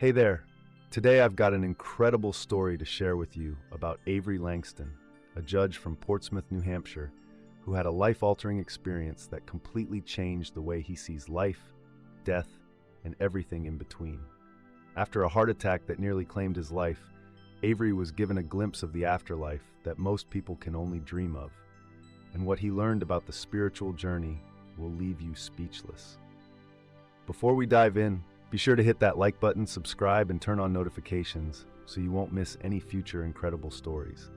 Hey there. Today I've got an incredible story to share with you about Avery Langston, a judge from Portsmouth, New Hampshire, who had a life-altering experience that completely changed the way he sees life, death, and everything in between. After a heart attack that nearly claimed his life, Avery was given a glimpse of the afterlife that most people can only dream of, and what he learned about the spiritual journey will leave you speechless. Before we dive in, be sure to hit that like button, subscribe, and turn on notifications so you won't miss any future incredible stories.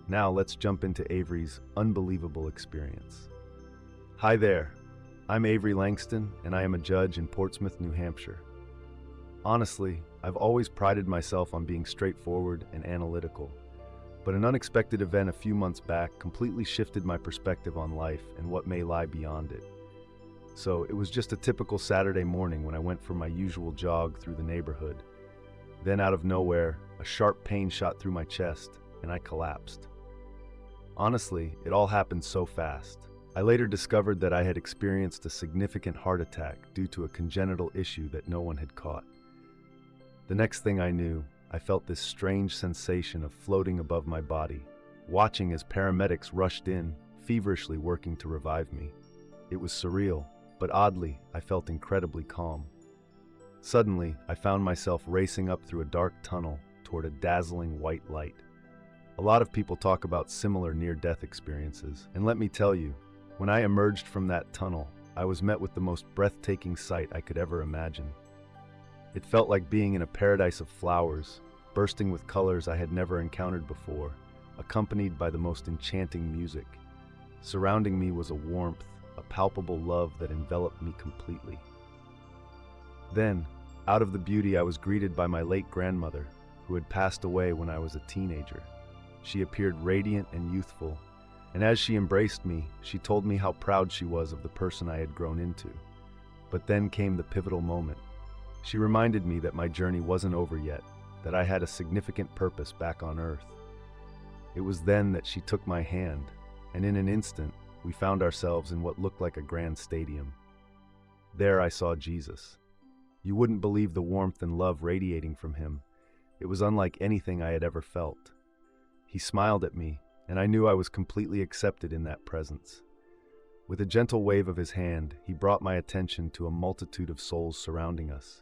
Now let's jump into Avery's unbelievable experience. Hi there, I'm Avery Langston, and I am a judge in Portsmouth, New Hampshire. Honestly, I've always prided myself on being straightforward and analytical, but an unexpected event a few months back completely shifted my perspective on life and what may lie beyond it. So it was just a typical Saturday morning when I went for my usual jog through the neighborhood. Then out of nowhere, a sharp pain shot through my chest and I collapsed. Honestly, it all happened so fast. I later discovered that I had experienced a significant heart attack due to a congenital issue that no one had caught. The next thing I knew, I felt this strange sensation of floating above my body, watching as paramedics rushed in, feverishly working to revive me. It was surreal. But oddly, I felt incredibly calm. Suddenly, I found myself racing up through a dark tunnel toward a dazzling white light. A lot of people talk about similar near-death experiences, and let me tell you, when I emerged from that tunnel, I was met with the most breathtaking sight I could ever imagine. It felt like being in a paradise of flowers, bursting with colors I had never encountered before, accompanied by the most enchanting music. Surrounding me was a warmth, a palpable love that enveloped me completely. Then, out of the beauty, I was greeted by my late grandmother, who had passed away when I was a teenager. She appeared radiant and youthful, and as she embraced me, she told me how proud she was of the person I had grown into. But then came the pivotal moment. She reminded me that my journey wasn't over yet, that I had a significant purpose back on Earth. It was then that she took my hand, and in an instant, we found ourselves in what looked like a grand stadium. There I saw Jesus. You wouldn't believe the warmth and love radiating from him. It was unlike anything I had ever felt. He smiled at me, and I knew I was completely accepted in that presence. With a gentle wave of his hand, he brought my attention to a multitude of souls surrounding us.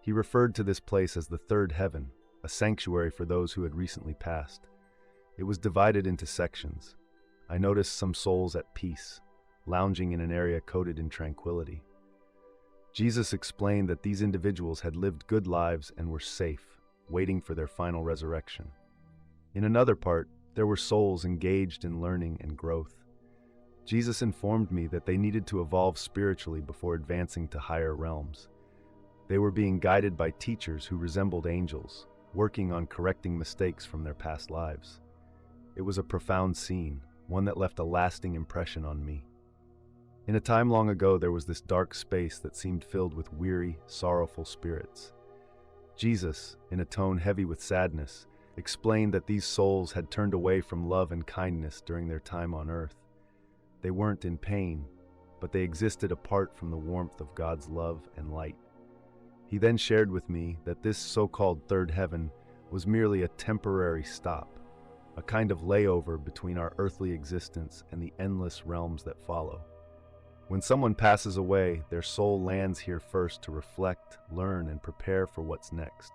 He referred to this place as the third heaven, a sanctuary for those who had recently passed. It was divided into sections. I noticed some souls at peace, lounging in an area coated in tranquility. Jesus explained that these individuals had lived good lives and were safe, waiting for their final resurrection. In another part, there were souls engaged in learning and growth. Jesus informed me that they needed to evolve spiritually before advancing to higher realms. They were being guided by teachers who resembled angels, working on correcting mistakes from their past lives. It was a profound scene, one that left a lasting impression on me. In a time long ago, there was this dark space that seemed filled with weary, sorrowful spirits. Jesus, in a tone heavy with sadness, explained that these souls had turned away from love and kindness during their time on earth. They weren't in pain, but they existed apart from the warmth of God's love and light. He then shared with me that this so-called third heaven was merely a temporary stop, a kind of layover between our earthly existence and the endless realms that follow. When someone passes away, their soul lands here first to reflect, learn, and prepare for what's next.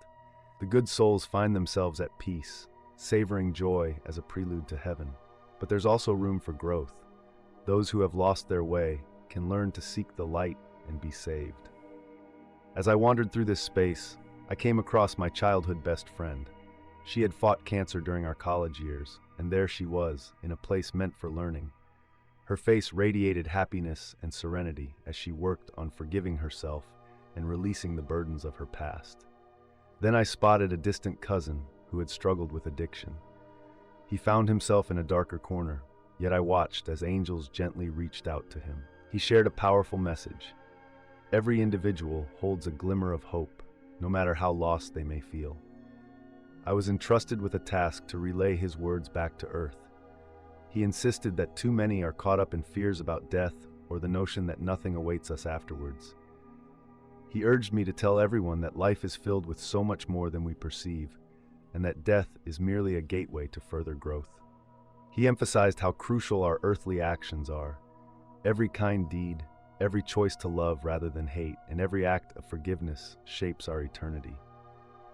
The good souls find themselves at peace, savoring joy as a prelude to heaven. But there's also room for growth. Those who have lost their way can learn to seek the light and be saved. As I wandered through this space, I came across my childhood best friend. She had fought cancer during our college years, and there she was, in a place meant for learning. Her face radiated happiness and serenity as she worked on forgiving herself and releasing the burdens of her past. Then I spotted a distant cousin who had struggled with addiction. He found himself in a darker corner, yet I watched as angels gently reached out to him. He shared a powerful message. Every individual holds a glimmer of hope, no matter how lost they may feel. I was entrusted with a task to relay his words back to earth. He insisted that too many are caught up in fears about death or the notion that nothing awaits us afterwards. He urged me to tell everyone that life is filled with so much more than we perceive, and that death is merely a gateway to further growth. He emphasized how crucial our earthly actions are. Every kind deed, every choice to love rather than hate, and every act of forgiveness shapes our eternity.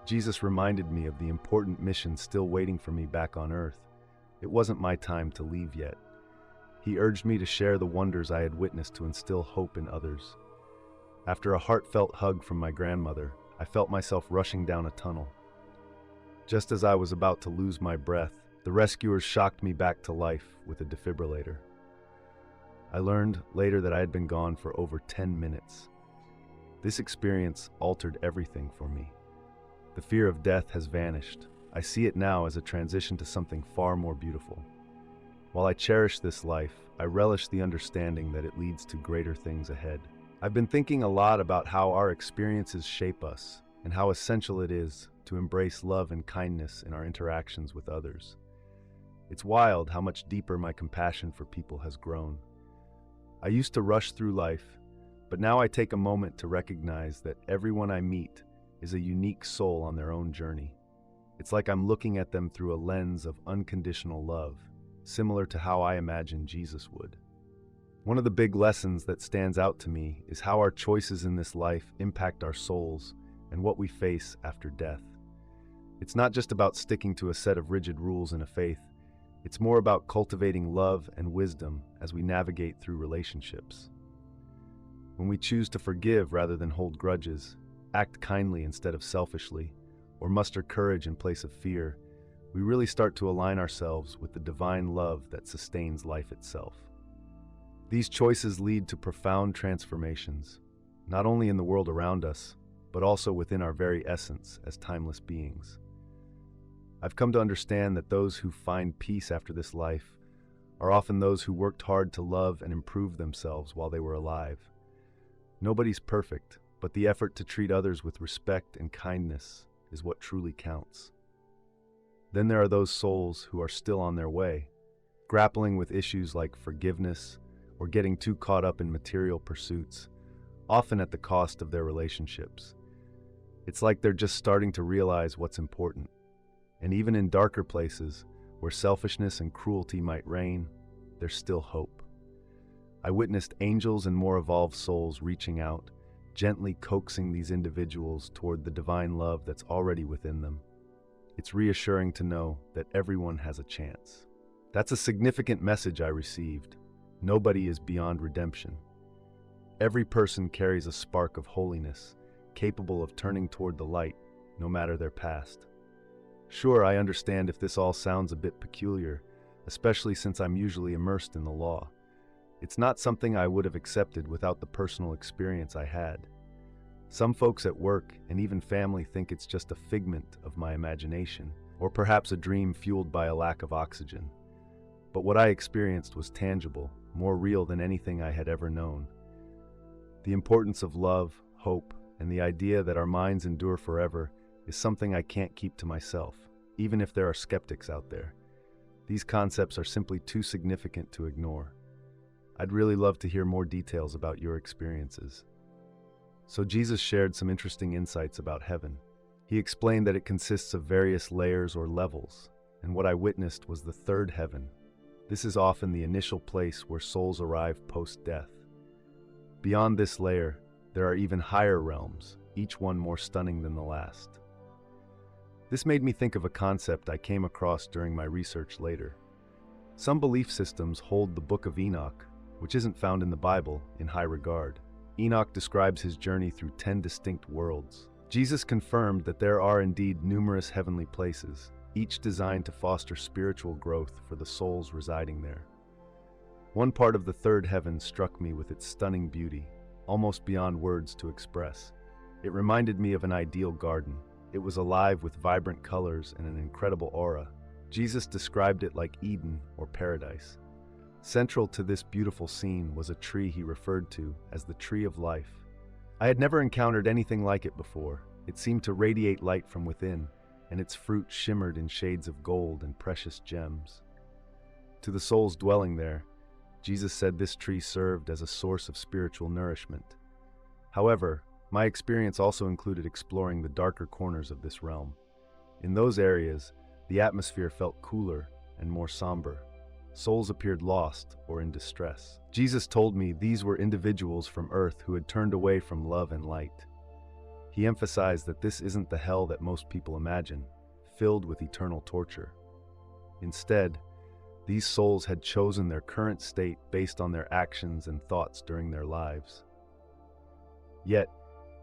Jesus reminded me of the important mission still waiting for me back on earth. It wasn't my time to leave yet. He urged me to share the wonders I had witnessed to instill hope in others. After a heartfelt hug from my grandmother, I felt myself rushing down a tunnel. Just as I was about to lose my breath, the rescuers shocked me back to life with a defibrillator. I learned later that I had been gone for over 10 minutes. This experience altered everything for me. The fear of death has vanished. I see it now as a transition to something far more beautiful. While I cherish this life, I relish the understanding that it leads to greater things ahead. I've been thinking a lot about how our experiences shape us and how essential it is to embrace love and kindness in our interactions with others. It's wild how much deeper my compassion for people has grown. I used to rush through life, but now I take a moment to recognize that everyone I meet is a unique soul on their own journey. It's like I'm looking at them through a lens of unconditional love, similar to how I imagine Jesus would. One of the big lessons that stands out to me is how our choices in this life impact our souls and what we face after death. It's not just about sticking to a set of rigid rules in a faith. It's more about cultivating love and wisdom as we navigate through relationships. When we choose to forgive rather than hold grudges, act kindly instead of selfishly, or muster courage in place of fear, we really start to align ourselves with the divine love that sustains life itself. These choices lead to profound transformations, not only in the world around us, but also within our very essence as timeless beings. I've come to understand that those who find peace after this life are often those who worked hard to love and improve themselves while they were alive. Nobody's perfect, but the effort to treat others with respect and kindness is what truly counts. Then there are those souls who are still on their way, grappling with issues like forgiveness or getting too caught up in material pursuits, often at the cost of their relationships. It's like they're just starting to realize what's important. And even in darker places, where selfishness and cruelty might reign, there's still hope. I witnessed angels and more evolved souls reaching out, gently coaxing these individuals toward the divine love that's already within them. It's reassuring to know that everyone has a chance. That's a significant message I received. Nobody is beyond redemption. Every person carries a spark of holiness, capable of turning toward the light, no matter their past. Sure, I understand if this all sounds a bit peculiar, especially since I'm usually immersed in the law. It's not something I would have accepted without the personal experience I had. Some folks at work and even family think it's just a figment of my imagination, or perhaps a dream fueled by a lack of oxygen. But what I experienced was tangible, more real than anything I had ever known. The importance of love, hope, and the idea that our minds endure forever is something I can't keep to myself, even if there are skeptics out there. These concepts are simply too significant to ignore. I'd really love to hear more details about your experiences. So Jesus shared some interesting insights about heaven. He explained that it consists of various layers or levels, and what I witnessed was the third heaven. This is often the initial place where souls arrive post-death. Beyond this layer, there are even higher realms, each one more stunning than the last. This made me think of a concept I came across during my research later. Some belief systems hold the Book of Enoch, which isn't found in the Bible, in high regard. Enoch describes his journey through 10 distinct worlds. Jesus confirmed that there are indeed numerous heavenly places, each designed to foster spiritual growth for the souls residing there. One part of the third heaven struck me with its stunning beauty, almost beyond words to express. It reminded me of an ideal garden. It was alive with vibrant colors and an incredible aura. Jesus described it like Eden or paradise. Central to this beautiful scene was a tree he referred to as the Tree of Life. I had never encountered anything like it before. It seemed to radiate light from within, and its fruit shimmered in shades of gold and precious gems. To the souls dwelling there, Jesus said this tree served as a source of spiritual nourishment. However, My experience also included exploring the darker corners of this realm. In those areas, the atmosphere felt cooler and more somber. Souls appeared lost or in distress. Jesus told me these were individuals from Earth who had turned away from love and light. He emphasized that this isn't the hell that most people imagine, filled with eternal torture. Instead, these souls had chosen their current state based on their actions and thoughts during their lives. Yet,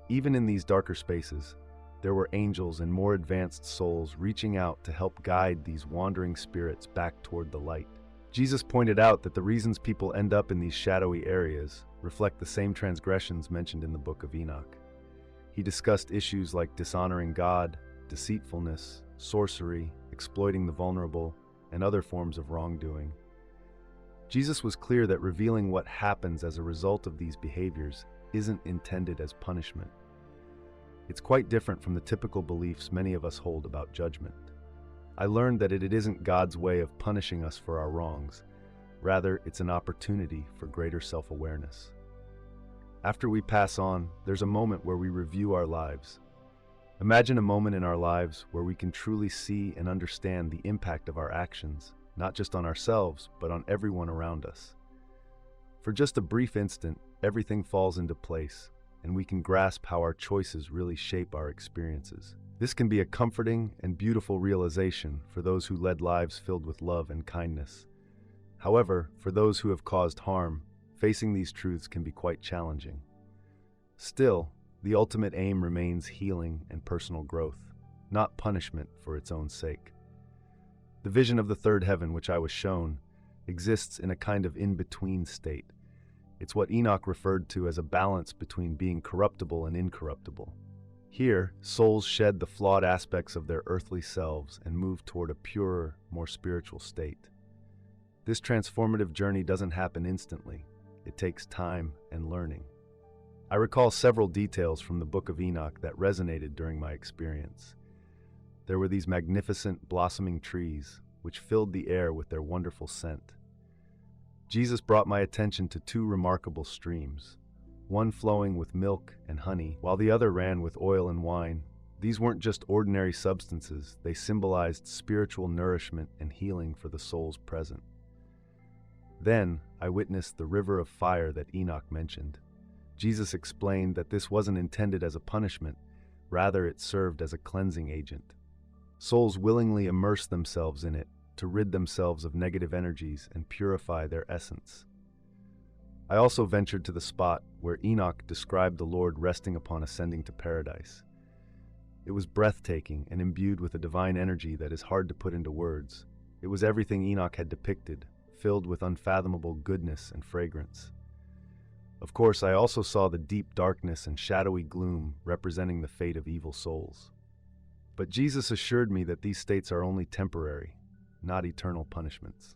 even in these darker spaces, there were angels and more advanced souls reaching out to help guide these wandering spirits back toward the light. Jesus pointed out that the reasons people end up in these shadowy areas reflect the same transgressions mentioned in the book of Enoch. He discussed issues like dishonoring God, deceitfulness, sorcery, exploiting the vulnerable, and other forms of wrongdoing. Jesus was clear that revealing what happens as a result of these behaviors isn't intended as punishment. It's quite different from the typical beliefs many of us hold about judgment. I learned that it isn't God's way of punishing us for our wrongs. Rather, it's an opportunity for greater self-awareness. After we pass on, there's a moment where we review our lives. Imagine a moment in our lives where we can truly see and understand the impact of our actions, not just on ourselves, but on everyone around us. For just a brief instant, everything falls into place, and we can grasp how our choices really shape our experiences. This can be a comforting and beautiful realization for those who led lives filled with love and kindness. However, for those who have caused harm, facing these truths can be quite challenging. Still, the ultimate aim remains healing and personal growth, not punishment for its own sake. The vision of the third heaven, which I was shown, exists in a kind of in-between state. It's what Enoch referred to as a balance between being corruptible and incorruptible. Here, souls shed the flawed aspects of their earthly selves and move toward a purer, more spiritual state. This transformative journey doesn't happen instantly. It takes time and learning. I recall several details from the Book of Enoch that resonated during my experience. There were these magnificent blossoming trees, which filled the air with their wonderful scent. Jesus brought my attention to two remarkable streams, one flowing with milk and honey, while the other ran with oil and wine. These weren't just ordinary substances, they symbolized spiritual nourishment and healing for the souls present. Then, I witnessed the river of fire that Enoch mentioned. Jesus explained that this wasn't intended as a punishment, rather it served as a cleansing agent. Souls willingly immerse themselves in it to rid themselves of negative energies and purify their essence. I also ventured to the spot where Enoch described the Lord resting upon ascending to paradise. It was breathtaking and imbued with a divine energy that is hard to put into words. It was everything Enoch had depicted, filled with unfathomable goodness and fragrance. Of course, I also saw the deep darkness and shadowy gloom representing the fate of evil souls. But Jesus assured me that these states are only temporary, not eternal punishments.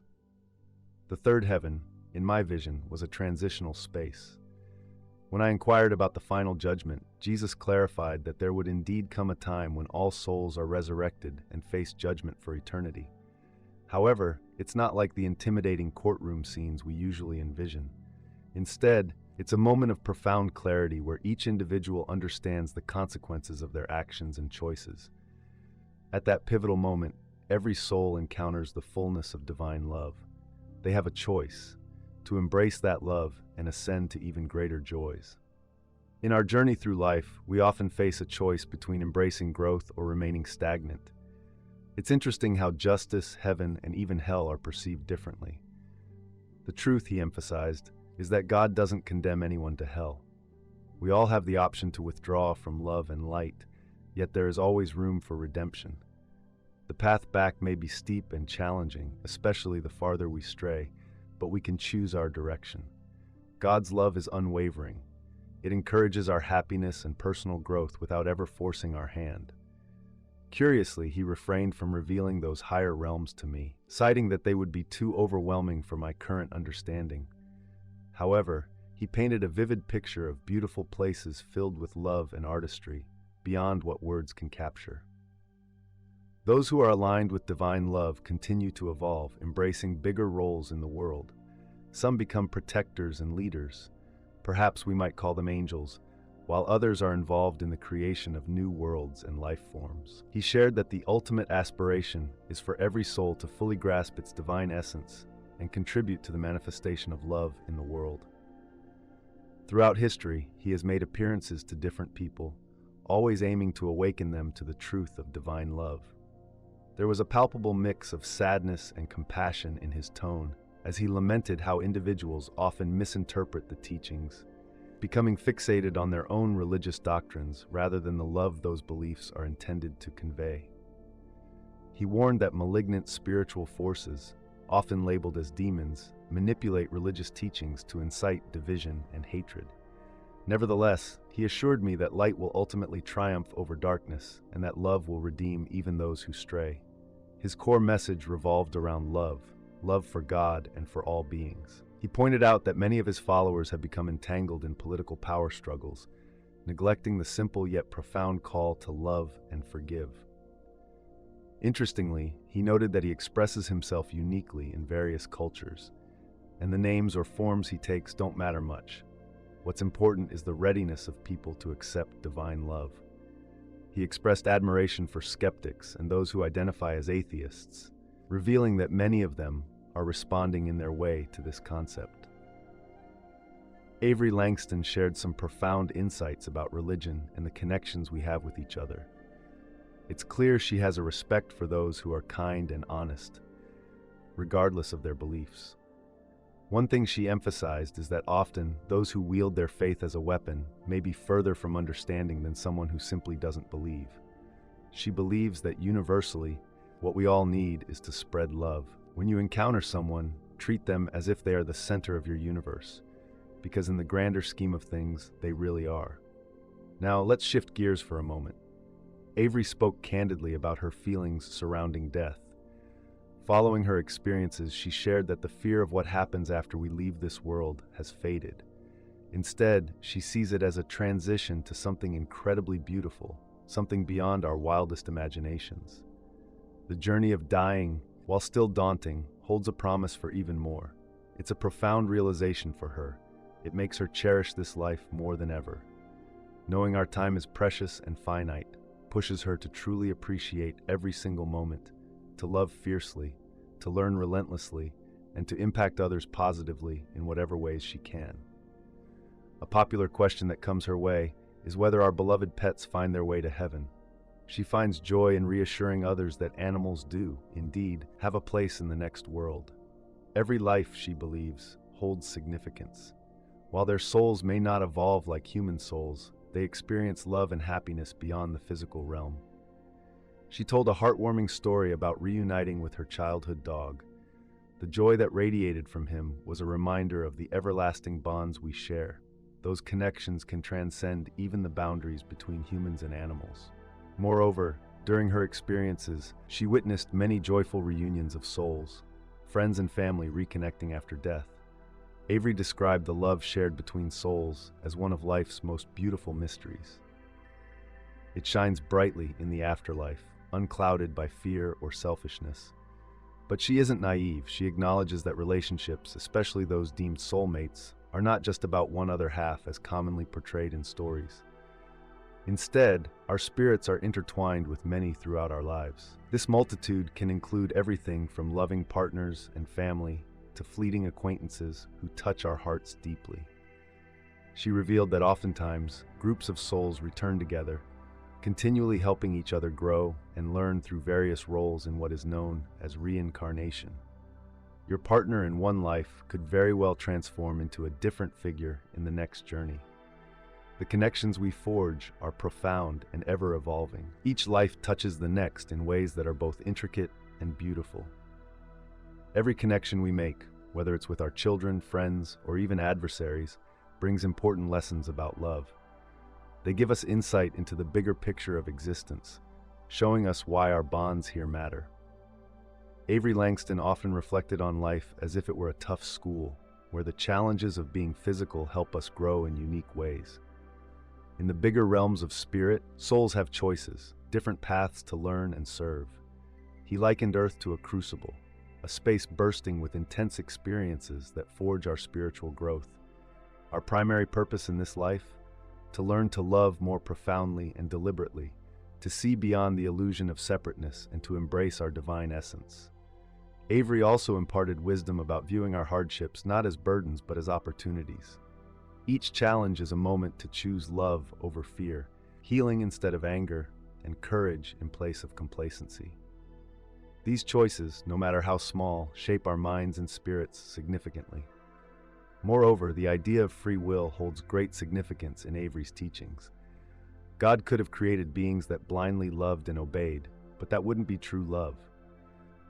The third heaven, in my vision, was a transitional space. When I inquired about the final judgment, Jesus clarified that there would indeed come a time when all souls are resurrected and face judgment for eternity. However, it's not like the intimidating courtroom scenes we usually envision. Instead, it's a moment of profound clarity where each individual understands the consequences of their actions and choices. At that pivotal moment, every soul encounters the fullness of divine love. They have a choice to embrace that love and ascend to even greater joys. In our journey through life, we often face a choice between embracing growth or remaining stagnant. It's interesting how justice, heaven, and even hell are perceived differently. The truth, he emphasized, is that God doesn't condemn anyone to hell. We all have the option to withdraw from love and light, yet there is always room for redemption. The path back may be steep and challenging, especially the farther we stray, but we can choose our direction. God's love is unwavering. It encourages our happiness and personal growth without ever forcing our hand. Curiously, he refrained from revealing those higher realms to me, citing that they would be too overwhelming for my current understanding. However, he painted a vivid picture of beautiful places filled with love and artistry, beyond what words can capture. Those who are aligned with divine love continue to evolve, embracing bigger roles in the world. Some become protectors and leaders. Perhaps we might call them angels, while others are involved in the creation of new worlds and life forms. He shared that the ultimate aspiration is for every soul to fully grasp its divine essence and contribute to the manifestation of love in the world. Throughout history, he has made appearances to different people, always aiming to awaken them to the truth of divine love. There was a palpable mix of sadness and compassion in his tone as he lamented how individuals often misinterpret the teachings, becoming fixated on their own religious doctrines rather than the love those beliefs are intended to convey. He warned that malignant spiritual forces, often labeled as demons, manipulate religious teachings to incite division and hatred. Nevertheless, he assured me that light will ultimately triumph over darkness and that love will redeem even those who stray. His core message revolved around love for God and for all beings. He pointed out that many of his followers have become entangled in political power struggles, neglecting the simple yet profound call to love and forgive. Interestingly, he noted that he expresses himself uniquely in various cultures, and the names or forms he takes don't matter much. What's important is the readiness of people to accept divine love. He expressed admiration for skeptics and those who identify as atheists, revealing that many of them are responding in their way to this concept. Avery Langston shared some profound insights about religion and the connections we have with each other. It's clear she has a respect for those who are kind and honest, regardless of their beliefs. One thing she emphasized is that often those who wield their faith as a weapon may be further from understanding than someone who simply doesn't believe. She believes that universally, what we all need is to spread love. When you encounter someone, treat them as if they are the center of your universe, because in the grander scheme of things, they really are. Now, let's shift gears for a moment. Avery spoke candidly about her feelings surrounding death. Following her experiences, she shared that the fear of what happens after we leave this world has faded. Instead, she sees it as a transition to something incredibly beautiful, something beyond our wildest imaginations. The journey of dying, while still daunting, holds a promise for even more. It's a profound realization for her. It makes her cherish this life more than ever. Knowing our time is precious and finite pushes her to truly appreciate every single moment, to love fiercely, to learn relentlessly, and to impact others positively in whatever ways she can. A popular question that comes her way is whether our beloved pets find their way to heaven. She finds joy in reassuring others that animals do, indeed, have a place in the next world. Every life, she believes, holds significance. While their souls may not evolve like human souls, they experience love and happiness beyond the physical realm. She told a heartwarming story about reuniting with her childhood dog. The joy that radiated from him was a reminder of the everlasting bonds we share. Those connections can transcend even the boundaries between humans and animals. Moreover, during her experiences, she witnessed many joyful reunions of souls, friends and family reconnecting after death. Avery described the love shared between souls as one of life's most beautiful mysteries. It shines brightly in the afterlife, unclouded by fear or selfishness. But she isn't naive. She acknowledges that relationships, especially those deemed soulmates, are not just about one other half as commonly portrayed in stories. Instead, our spirits are intertwined with many throughout our lives. This multitude can include everything from loving partners and family to fleeting acquaintances who touch our hearts deeply. She revealed that oftentimes, groups of souls return together, continually helping each other grow and learn through various roles in what is known as reincarnation. Your partner in one life could very well transform into a different figure in the next journey. The connections we forge are profound and ever-evolving. Each life touches the next in ways that are both intricate and beautiful. Every connection we make, whether it's with our children, friends, or even adversaries, brings important lessons about love. They give us insight into the bigger picture of existence, showing us why our bonds here matter. Avery Langston often reflected on life as if it were a tough school, where the challenges of being physical help us grow in unique ways. In the bigger realms of spirit, souls have choices, different paths to learn and serve. He likened Earth to a crucible, a space bursting with intense experiences that forge our spiritual growth. Our primary purpose in this life? to learn to love more profoundly and deliberately, to see beyond the illusion of separateness and to embrace our divine essence. Avery also imparted wisdom about viewing our hardships not as burdens but as opportunities. Each challenge is a moment to choose love over fear, healing instead of anger, and courage in place of complacency. These choices, no matter how small, shape our minds and spirits significantly. Moreover, the idea of free will holds great significance in Avery's teachings. God could have created beings that blindly loved and obeyed, but that wouldn't be true love.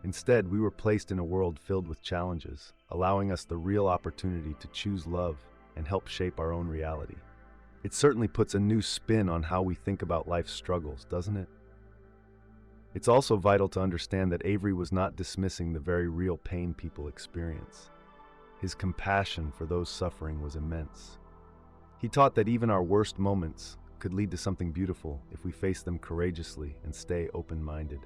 Instead, we were placed in a world filled with challenges, allowing us the real opportunity to choose love and help shape our own reality. It certainly puts a new spin on how we think about life's struggles, doesn't it? It's also vital to understand that Avery was not dismissing the very real pain people experience. His compassion for those suffering was immense. He taught that even our worst moments could lead to something beautiful if we face them courageously and stay open-minded.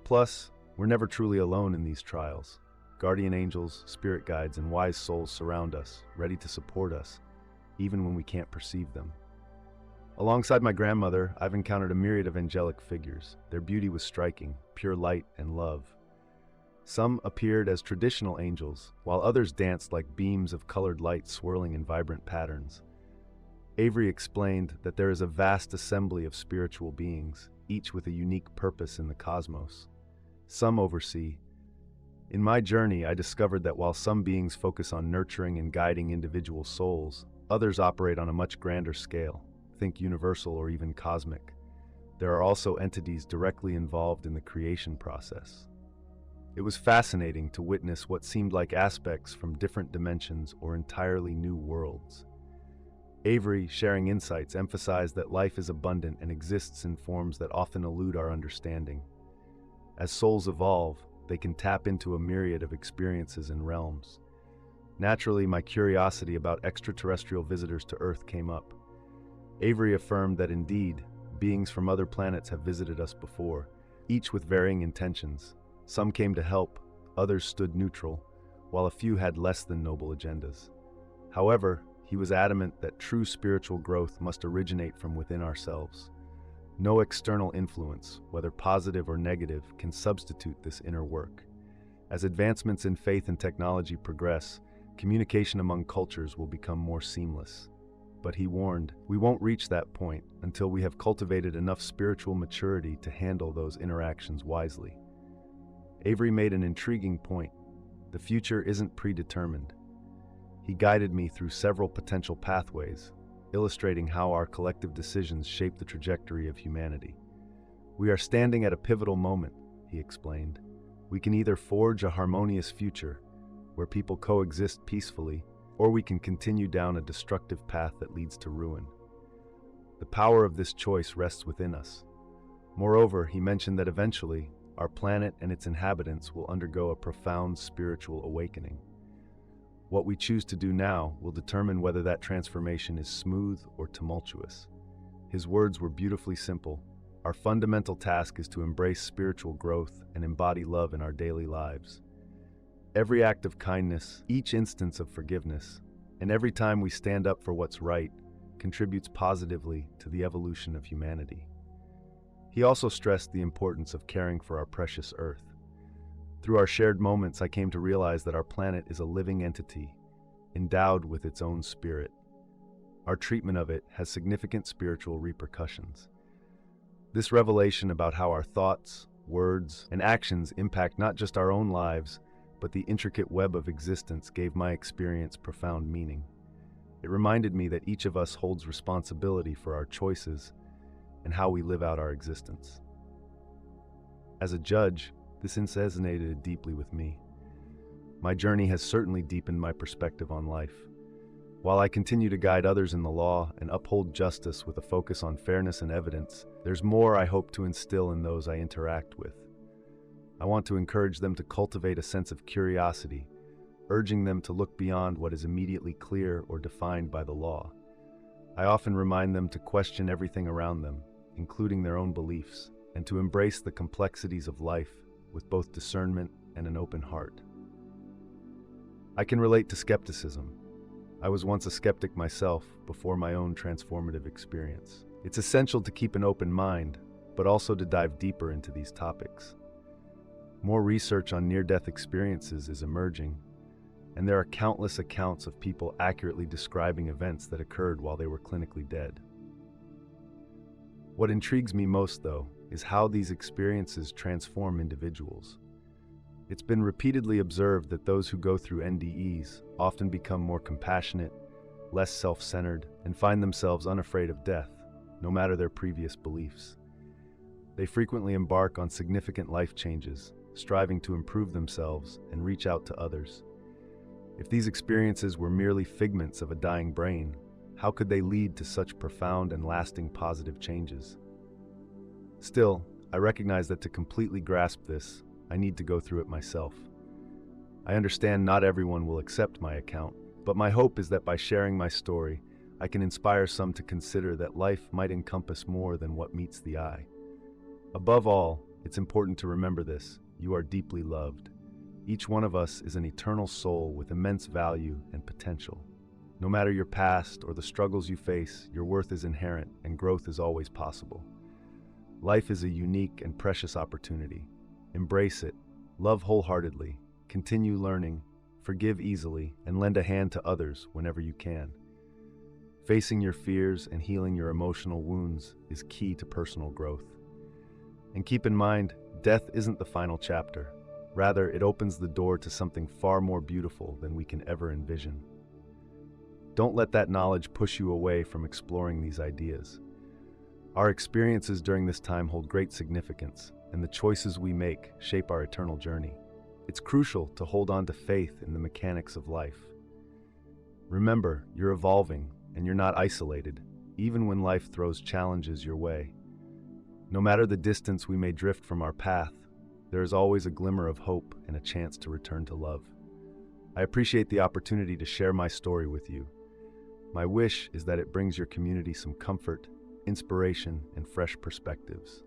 Plus, we're never truly alone in these trials. Guardian angels, spirit guides, and wise souls surround us, ready to support us, even when we can't perceive them. Alongside my grandmother, I've encountered a myriad of angelic figures. Their beauty was striking, pure light and love. Some appeared as traditional angels, while others danced like beams of colored light swirling in vibrant patterns. Avery explained that there is a vast assembly of spiritual beings, each with a unique purpose in the cosmos. Some oversee. In my journey, I discovered that while some beings focus on nurturing and guiding individual souls, others operate on a much grander scale, think universal or even cosmic. There are also entities directly involved in the creation process. It was fascinating to witness what seemed like aspects from different dimensions or entirely new worlds. Avery, sharing insights, emphasized that life is abundant and exists in forms that often elude our understanding. As souls evolve, they can tap into a myriad of experiences and realms. Naturally, my curiosity about extraterrestrial visitors to Earth came up. Avery affirmed that indeed, beings from other planets have visited us before, each with varying intentions. Some came to help, others stood neutral, while a few had less than noble agendas. However, he was adamant that true spiritual growth must originate from within ourselves. No external influence, whether positive or negative, can substitute this inner work. As advancements in faith and technology progress, communication among cultures will become more seamless. But he warned, we won't reach that point until we have cultivated enough spiritual maturity to handle those interactions wisely. Avery made an intriguing point. The future isn't predetermined. He guided me through several potential pathways, illustrating how our collective decisions shape the trajectory of humanity. We are standing at a pivotal moment, he explained. We can either forge a harmonious future, where people coexist peacefully, or we can continue down a destructive path that leads to ruin. The power of this choice rests within us. Moreover, he mentioned that eventually, our planet and its inhabitants will undergo a profound spiritual awakening. What we choose to do now will determine whether that transformation is smooth or tumultuous. His words were beautifully simple. Our fundamental task is to embrace spiritual growth and embody love in our daily lives. Every act of kindness, each instance of forgiveness, and every time we stand up for what's right, contributes positively to the evolution of humanity. He also stressed the importance of caring for our precious Earth. Through our shared moments, I came to realize that our planet is a living entity, endowed with its own spirit. Our treatment of it has significant spiritual repercussions. This revelation about how our thoughts, words, and actions impact not just our own lives, but the intricate web of existence gave my experience profound meaning. It reminded me that each of us holds responsibility for our choices and how we live out our existence. As a judge, this resonated deeply with me. My journey has certainly deepened my perspective on life. While I continue to guide others in the law and uphold justice with a focus on fairness and evidence, there's more I hope to instill in those I interact with. I want to encourage them to cultivate a sense of curiosity, urging them to look beyond what is immediately clear or defined by the law. I often remind them to question everything around them, including their own beliefs, and to embrace the complexities of life with both discernment and an open heart. I can relate to skepticism. I was once a skeptic myself before my own transformative experience. It's essential to keep an open mind, but also to dive deeper into these topics. More research on near-death experiences is emerging, and there are countless accounts of people accurately describing events that occurred while they were clinically dead. What intrigues me most, though, is how these experiences transform individuals. It's been repeatedly observed that those who go through NDEs often become more compassionate, less self-centered, and find themselves unafraid of death, no matter their previous beliefs. They frequently embark on significant life changes, striving to improve themselves and reach out to others. If these experiences were merely figments of a dying brain, how could they lead to such profound and lasting positive changes? Still, I recognize that to completely grasp this, I need to go through it myself. I understand not everyone will accept my account, but my hope is that by sharing my story, I can inspire some to consider that life might encompass more than what meets the eye. Above all, it's important to remember this: you are deeply loved. Each one of us is an eternal soul with immense value and potential. No matter your past or the struggles you face, your worth is inherent and growth is always possible. Life is a unique and precious opportunity. Embrace it, love wholeheartedly, continue learning, forgive easily, and lend a hand to others whenever you can. Facing your fears and healing your emotional wounds is key to personal growth. And keep in mind, death isn't the final chapter. Rather, it opens the door to something far more beautiful than we can ever envision. Don't let that knowledge push you away from exploring these ideas. Our experiences during this time hold great significance, and the choices we make shape our eternal journey. It's crucial to hold on to faith in the mechanics of life. Remember, you're evolving, and you're not isolated, even when life throws challenges your way. No matter the distance we may drift from our path, there is always a glimmer of hope and a chance to return to love. I appreciate the opportunity to share my story with you. My wish is that it brings your community some comfort, inspiration, and fresh perspectives.